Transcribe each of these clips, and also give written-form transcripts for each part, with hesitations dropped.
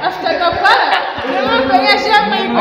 After kapara, remember ya shamba iko.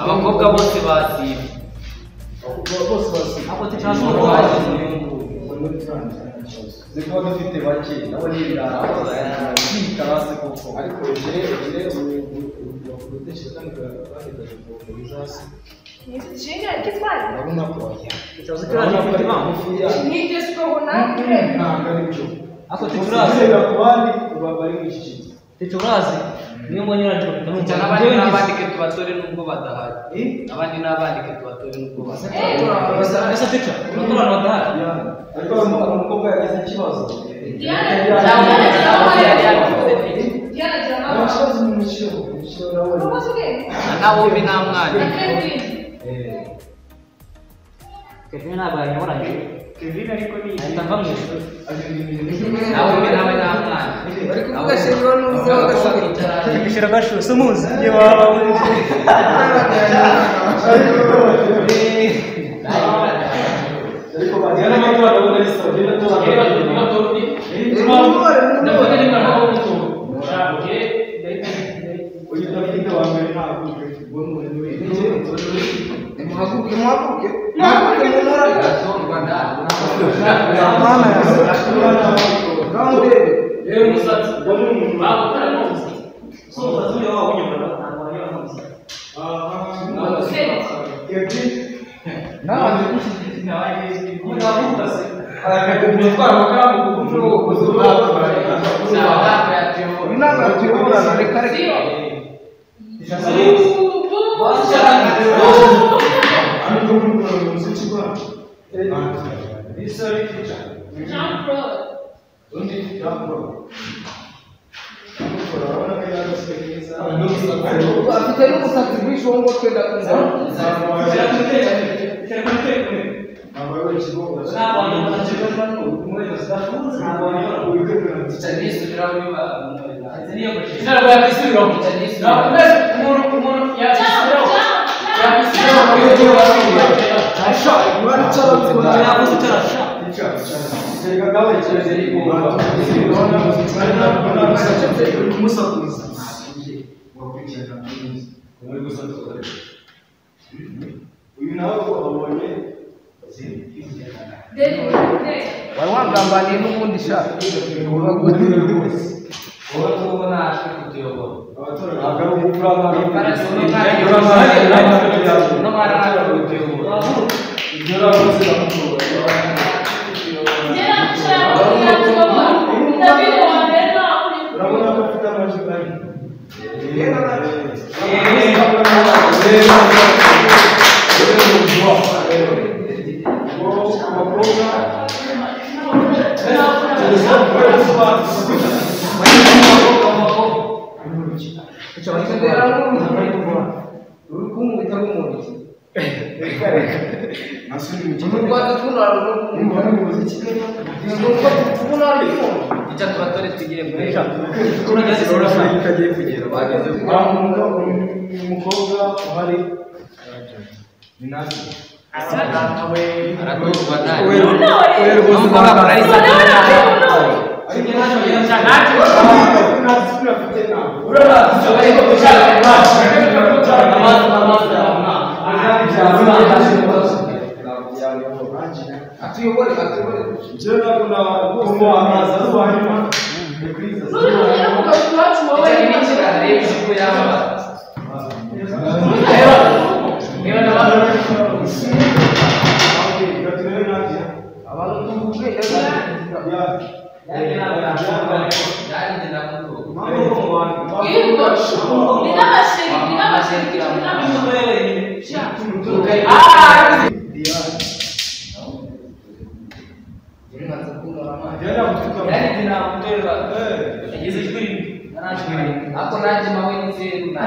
abakobwa bose basiba ako cyashobora ziko dufite bake nabo nibira kwitase koko ariko je uduteshe kandi bandikaje ko bizasi Chinga kitwali. ndabona ko Ikibazo kirari kutima. Ni just ko nake. Ako tikurazi kubandi ubabari mwishiki. tikurazi niyo mbonyera cyo Cyane abandi n'abandike tubatore nubwo badahari. Abandi n'abandike tubatore nubwo badahari. esa picture uratora badahari Ariko umukobwa yagize ikibazo. Nawo bina mwana. Kevin abaye nyaburaje Kevin ariko ni atava mu ishuri Nawo bina mwana. Bari kuvuga shingiro n'uzo gashobora. bishira gasho sumuzi ye baba Ariko bagana amatora abona ari sawa. Bina tora. Muhaguke. Afite n'umusatsi bw'isho ngo twenda kumva. Wari wangambaniye n'ubundi shaka. Gracias. Abantu tuvuge Ako naje mawe ni zeru na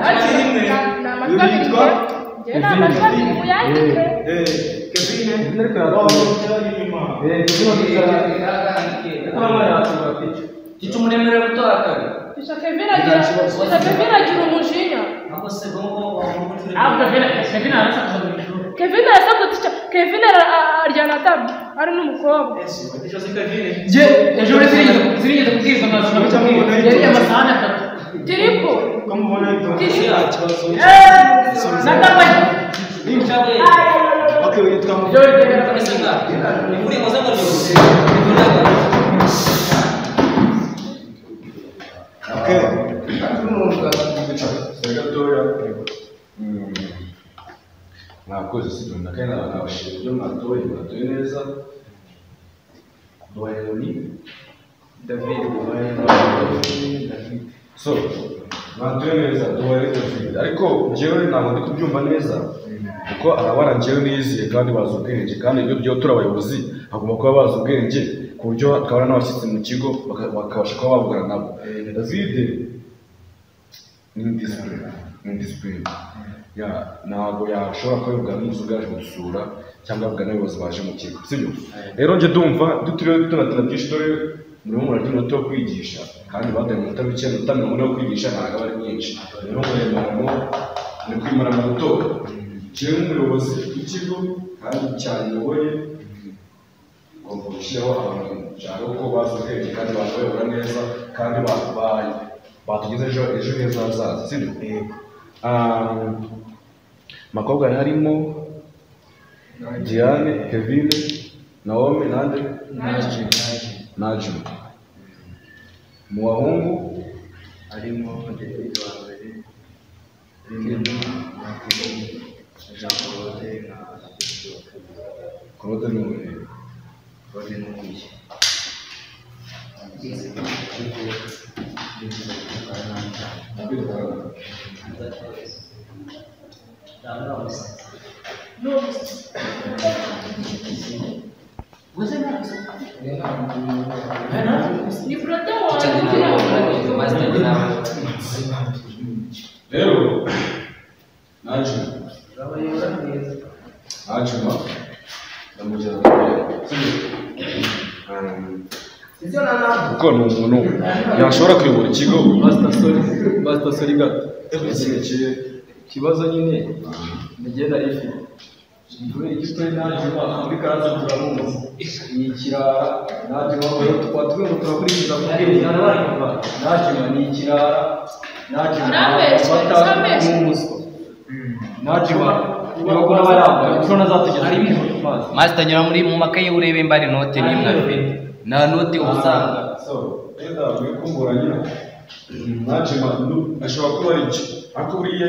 Kichumunemere gutora kabi. Kevin agira umujinya. Kevin arasabwa tica. Kevin aryana tabi. Ari n'umukobwa. Je, ejo zirigeze kubwirwa amazina y'amubona yari amasahani atatu. Tiripo. Kamubona Tiripo. Natabaye. Okay, we come. Okay. Mwakoze sibyo ndakana nabashije ibyo mwatoye neza. Doyoni David. So, mwatoye neza Doyoni David. Ariko jewe ntabwo ndi kubyumva neza. Kuko arabara njyewe niyiziye kandi bazi ubwenge kandi ibyo byo turi abayobozi hagomba kuba bazi ubwenge ku buryo twabona n'abashyitsi mu kigo bakabasha kuba bavugana nabo. David ni discipline. Ntabwo yashobora kubivuga n'umuzi yaje gusura cyangwa avuga n'abayobozi baje mu kigo sibyo. Rero njye ndumva dutiriwe tunatana byinshi dore muri murajya umunota wo kwigisha kandi badaye umunota w'icyenda utanga umunota wo kwigisha ntabwo ari byinshi. Rero muremamo ni kwimara mu gutora jewe nk'umuyobozi w'ikigo kandi cyanyoboye ngomba gushyiraho abantu nshaka ko bazi ubwenge kandi babayobora neza kandi batugeze ejo heza hazaza sibyo. Makobwa harimo Diane, Kevin, Naomi, nande Najim. Mu bahungu harimo David wa mbere, Jean Claude na Claude n'umwe. Rero Najim ndamujyana kuko ni umuntu yashobora kuyobora ikigo. Pastor Soligato. Kibazo nyine nigenda ifite. Kubera igitore Najima muri karaza turamuzi. Ni ikirara Najima ngo twatwe ngo turakurikiza kubwira Najima ni ikirara Najima n'umuswa. Najima nibagora baramba cyo nazategeza ari Master nyura muri mu makaye urebe mbari note nimwe afite. Na note usanga. So, enda wikumbura Najima ashobora kuba ari iki ariko buriya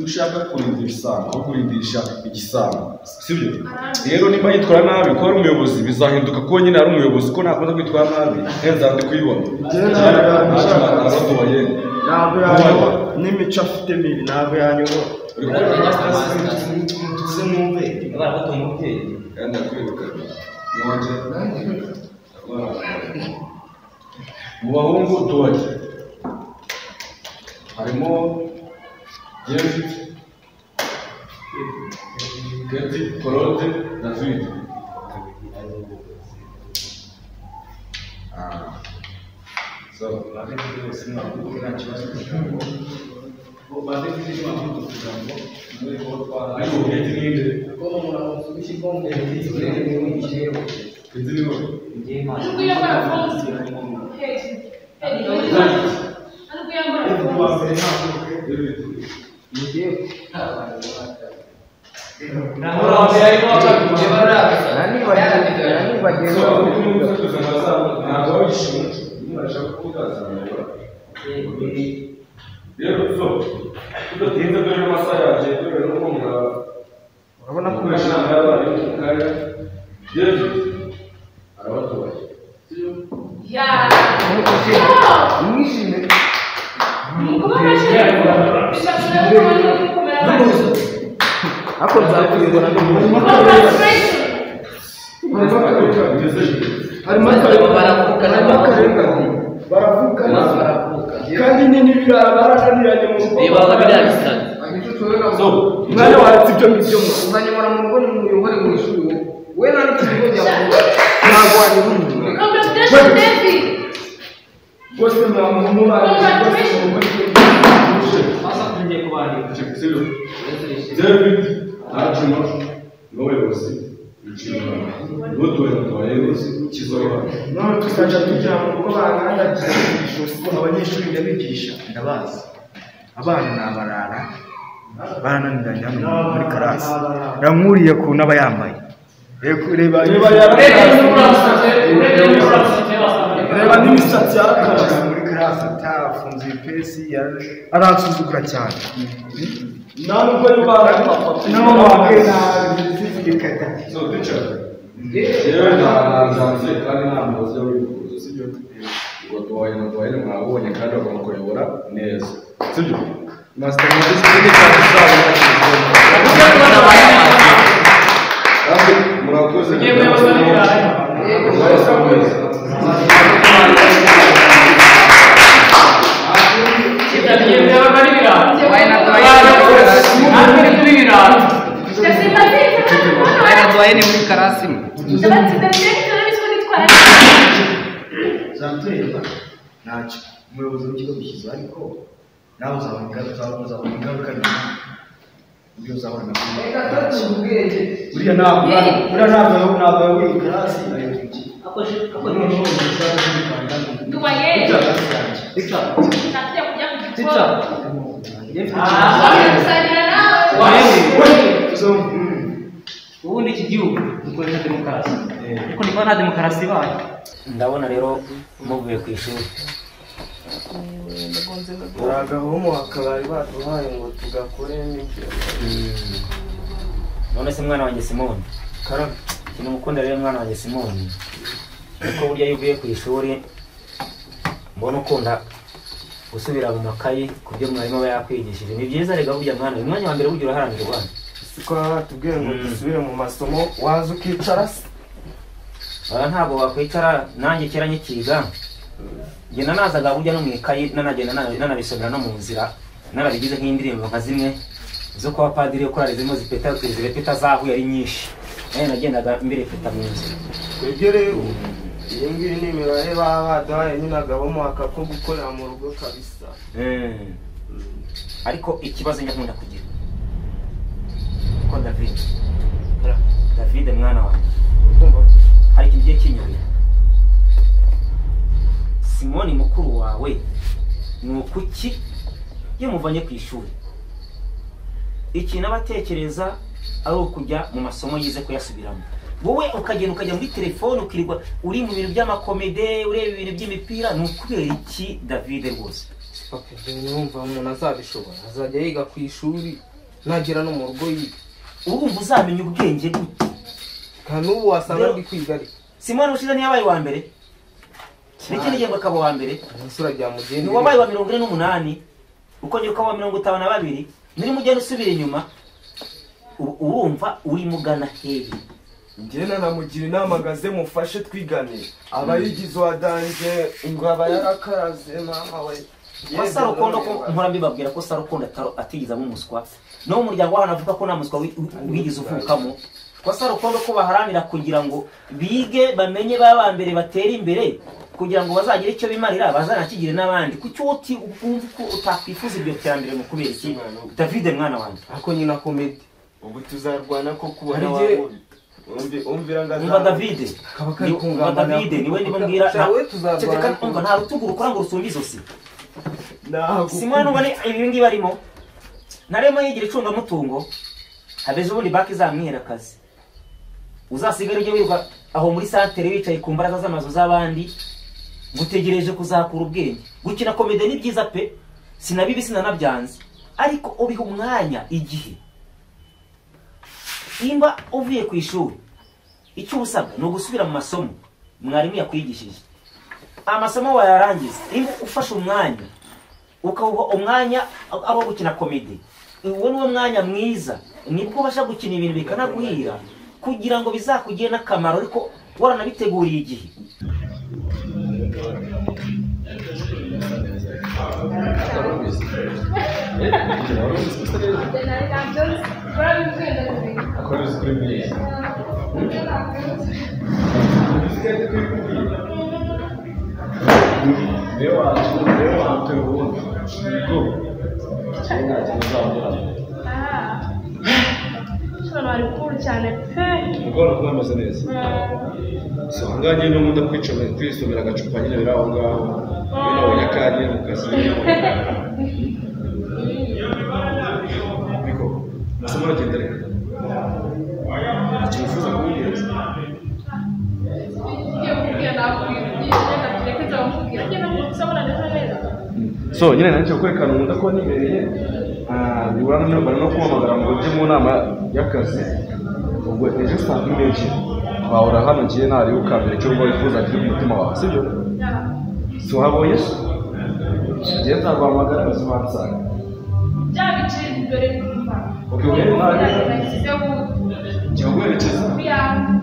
ushaka kurindisha aho kurindisha igisambo sibyo. Rero niba yitwara nabi ko ari umuyobozi bizahinduka ko nyine ari umuyobozi ko nakoze kwitwara nabi neza ndi kuyibona. ntabwo yanyoba n'imico afite mibi ntabwo yanyoba. tuze mwumve barato umubyeyi kandi akwibuka nonje mu bahungu tuwaje harimo David, Claude na David. So, arabatoye Ya. Mwishime. Ako nzakuyobora baravuka kandi n'ibirara barananiranye mu rugo bibaza birabisana so umwana watse ibyo ngibyo uzanyobora mu rugo n'umuyobore mu ishuri we nari kigo jya ntabwo wanyibunze Congratulations, David. bose mwamubaye asa tugiye kubandika David aracuma n'ubuyobozi bw'ikigo n'utuye kizora none tuzaja tujya mu rugo banandagisha abanyeshuri ndabigisha ndabazi abana nabarara barananiranye hano muri karasi ramuriye ku n'aba yambaye reba n'imisatsi yarakara muri karasi atafunze ibipesi aransuzugura cyane nta nubwo yubara n'abo wambaye n'ibikata so teacher yewe nzanze kandi nta muyobozi w'ubuyobozi sibyo ubwo tuwaye mwabonye kandi bagomba kuyobora neza sibyo master muri discipline cyane cyane kandi murakoze tubaye ni muri karasi zantureba ntacyo umuyobozi w'ikigo dushyize ariko nawe uzabona ingaruka nyuma ibyo uzabona na buriya ntabwo wiga karasi ubundi iki gihugu dukoresha demokarasi ariko niba nta demokarasi ibaye ndabona rero muvuye ku ishuri agahomo akabaye baduhaye ngo tugakore n'ibyo none se mwana wanjye Simoni ikintu mukunda rero mwana wanjye Simoni kuko burya iyo uvuye ku ishuri mbona ukunda gusubira mu makayi ku byo mwarimu aba yakwigishije ni byiza rega burya mwana uyu mwanya wa mbere burya uraharanira Rwanda siko batubwiye ngo dusubire mu masomo waza ukicara se ntabwo wakwicara nanjye kera nyikiga ngenda nazaga burya no mu ikayi nanagenda nanabisomera no mu nzira narabigize nk'indirimbo nka zimwe zo kwa padiri yo korari zirimo zirepeta zahuye ari nyinshi nagendaga mbirepeta mu nzira twebwe rero iyi ngiyi ni imibare baba baduhaye nyine agahomo ko gukorera mu rugo kabisa ariko ikibazo njya nkunda kugira ko David mwana wanjye hari ikintu kigiye kinyobera Simoni mukuru wawe ni ukuki iyo muvanye ku ishuri ikintu abatekereza ari ukujya mu masomo yize kuyasubiramo wowe ukagenda ukajya muri telefone ukirirwa uri mu bintu by'amakomede ureba ibintu by'imipira ni ukubera iki David rwose numva umuntu azabishobora azajya yiga ku ishuri nagera no mu rugo yiga urumva uzamenya ubwenge gute kandi ubu wasanga ndi kwiga ariko Simoni ushize ntiyabaye wa mbere n'ikindi gihe akaba wa mbere umusura rya mugende ni wabaye wa 48 ukongera ukaba wa 52 muri mugende usubira inyuma urumva uri mugana hehe njye nanamugira inama ngaze mufashe twigane abayigize wa danje ngo aba yarakaraze mama we kwa Sarukondo ko mpora mbibabwira ko Sarukondo atigiza mu muswa no mu muryango w'abana avuga ko nta muswa wigize uvukamo kwa Sarukondo ko baharanira kugira ngo bige bamenye baba mbere batera imbere kugira ngo bazagire icyo bimarira bazanakigire n'abandi kucyo uti ukumva ko utakwifuza ibyo cyambere mu kubera iki David mwana wanjye ako nyina komedi ubu tuzarwana ko kubona wawe umvira ngaza umva David niwe ndimo mbwira nawe tuzarwana umva nta rutugu rukora ngo rusumbe izosi Simoni ubone ibi ngibi barimo naremo yigira icunga mutungo habeze ubundi baki zamwihera akazi uzasigara ujye wiruka aho muri santere wicaye ku mbaraga z'amazu z'abandi gutegereje kuzakura ubwenge gukina komedi ni byiza pe sinabibi sinanabyanze ariko ubiha umwanya igihe imba uvuye ku ishuri icyo usabwa no gusubira mu masomo mwarimu yakwigishije amasomo wayarangiza imwe ufashe umwanya ukawuha umwanya aho gukina komedi uwo niwo mwanya mwiza nibwo ubasha gukina ibintu bikanaguhira kugira ngo bizakugire n'akamaro ariko waranabiteguriye igihe Sono cool cyane pe. Ubwo kumeze neza. So nganye no munda kwicomera kwisomera agacupa nyine biraho ngaho. Bino abanyakanye mu kazi. Biko. Masomo agendere. Tufuza kuyigira. So nyine nanjye kwerekana umunda ko nibereye niburana no kuhamagara ngo ujye mu nama y'akazi ubwo ejo saa 12 twahora hano ngiye ntari ukambere cyo ngo wifuza kiri ku mutima wawe sibyo so habonye ngiye nzaguhamagara bazibansanga Byabice imbere kumva. okay wewe nari ngiye guherekeza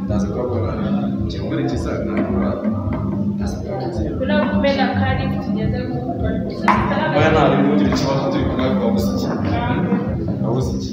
ndaza kubabona ngiye guherekeza nakura Kuna kumena kari tugeze ku. Baya nari mugira ikibazo turi kumwe kwa musiki. Awuziki.